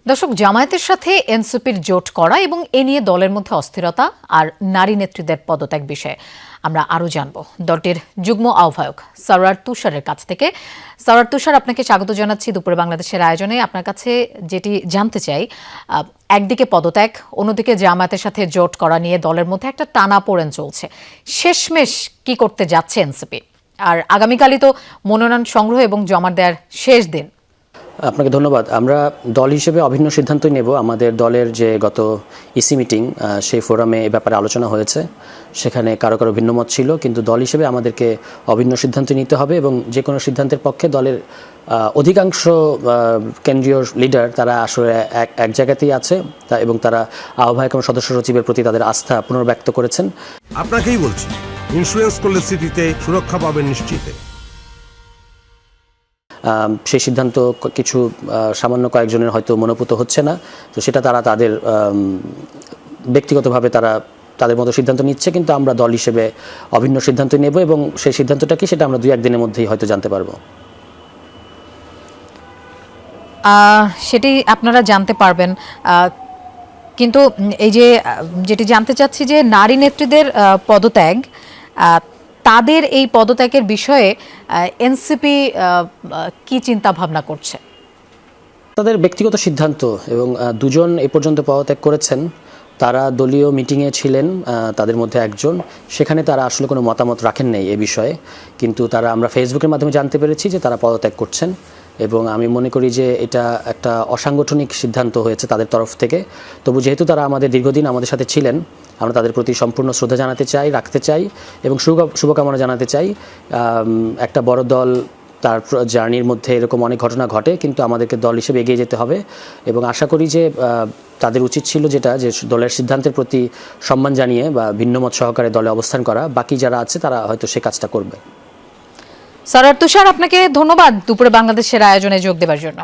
দর্শক, জামায়াতের সাথে এনসিপির জোট করা এবং এ নিয়ে দলের মধ্যে অস্থিরতা আর নারী নেত্রীদের পদত্যাগ বিষয়ে আমরা আরও জানব দলটির যুগ্ম আহ্বায়ক সরওয়ার তুষারের কাছ থেকে। সরওয়ার তুষার, আপনাকে স্বাগত জানাচ্ছি দুপুরে বাংলাদেশের আয়োজনে। আপনার কাছে যেটি জানতে চাই, একদিকে পদত্যাগ, অন্যদিকে জামায়াতের সাথে জোট করা নিয়ে দলের মধ্যে একটা টানাপোড়েন চলছে। শেষমেশ কি করতে যাচ্ছে এনসিপি? আর আগামীকালই তো মনোনয়ন সংগ্রহ এবং জমা দেওয়ার শেষ দিন। আপনাকে ধন্যবাদ। আমরা দল হিসেবে অভিন্ন সিদ্ধান্তই নেব। আমাদের দলের যে গত ইসি মিটিং, সেই ফোরামে এ ব্যাপারে আলোচনা হয়েছে। সেখানে কারো কারো ভিন্নমত ছিল, কিন্তু দল হিসেবে আমাদেরকে অভিন্ন সিদ্ধান্ত নিতে হবে এবং যে কোনো সিদ্ধান্তের পক্ষে দলের অধিকাংশ কেন্দ্রীয় লিডার তারা আসলে এক জায়গাতেই আছে এবং তারা আহ্বায়ক এবং সদস্য সচিবের প্রতি তাদের আস্থা পুনর্ব্যক্ত করেছেন। আপনাকেই বলছি, ইন্স্যুরেন্স করলে সিটিতে সুরক্ষা পাবেন নিশ্চিতে। সেই সিদ্ধান্ত কিছু সামান্য কয়েকজনের হয়তো মনোপুত হচ্ছে না, তো সেটা তারা তাদের ব্যক্তিগতভাবে তাদের মতো সিদ্ধান্ত নিচ্ছে, কিন্তু আমরা দল হিসেবে অভিন্ন সিদ্ধান্ত নেব এবং সেই সিদ্ধান্তটা কি সেটা আমরা 2-1 দিনের মধ্যেই হয়তো জানতে পারবো। সেটি আপনারা জানতে পারবেন, কিন্তু এই যে যেটি জানতে চাচ্ছি যে নারী নেত্রীদের পদত্যাগ, তাদের এই পদত্যাগের বিষয়ে এনসিপি কি চিন্তা ভাবনা করছে? তাদের ব্যক্তিগত সিদ্ধান্ত, এবং দুজন এ পর্যন্ত পদত্যাগ করেছেন। তারা দলীয় মিটিংয়ে ছিলেন, তাদের মধ্যে একজন, সেখানে তারা আসলে কোনো মতামত রাখেন নাই এ বিষয়ে, কিন্তু আমরা ফেসবুকের মাধ্যমে জানতে পেরেছি যে তারা পদত্যাগ করছেন। এবং আমি মনে করি যে এটা একটা অসাংগঠনিক সিদ্ধান্ত হয়েছে তাদের তরফ থেকে। তবু যেহেতু তারা দীর্ঘদিন আমাদের সাথে ছিলেন, আমরা তাদের প্রতি সম্পূর্ণ শ্রদ্ধা জানাতে চাই, রাখতে চাই এবং শুভকামনা জানাতে চাই। একটা বড় দল, তার জার্নির মধ্যে এরকম অনেক ঘটনা ঘটে, কিন্তু আমাদেরকে দল হিসেবে এগিয়ে যেতে হবে এবং আশা করি যে তাদের উচিত ছিল যে দলের সিদ্ধান্তের প্রতি সম্মান জানিয়ে বা ভিন্নমত সহকারে দলে অবস্থান করা। বাকি যারা আছে তারা হয়তো সে কাজটা করবে। সরওয়ার তুষার, আপনাকে ধন্যবাদ দুপুরে বাংলাদেশের আয়োজনে যোগ দেওয়ার জন্য।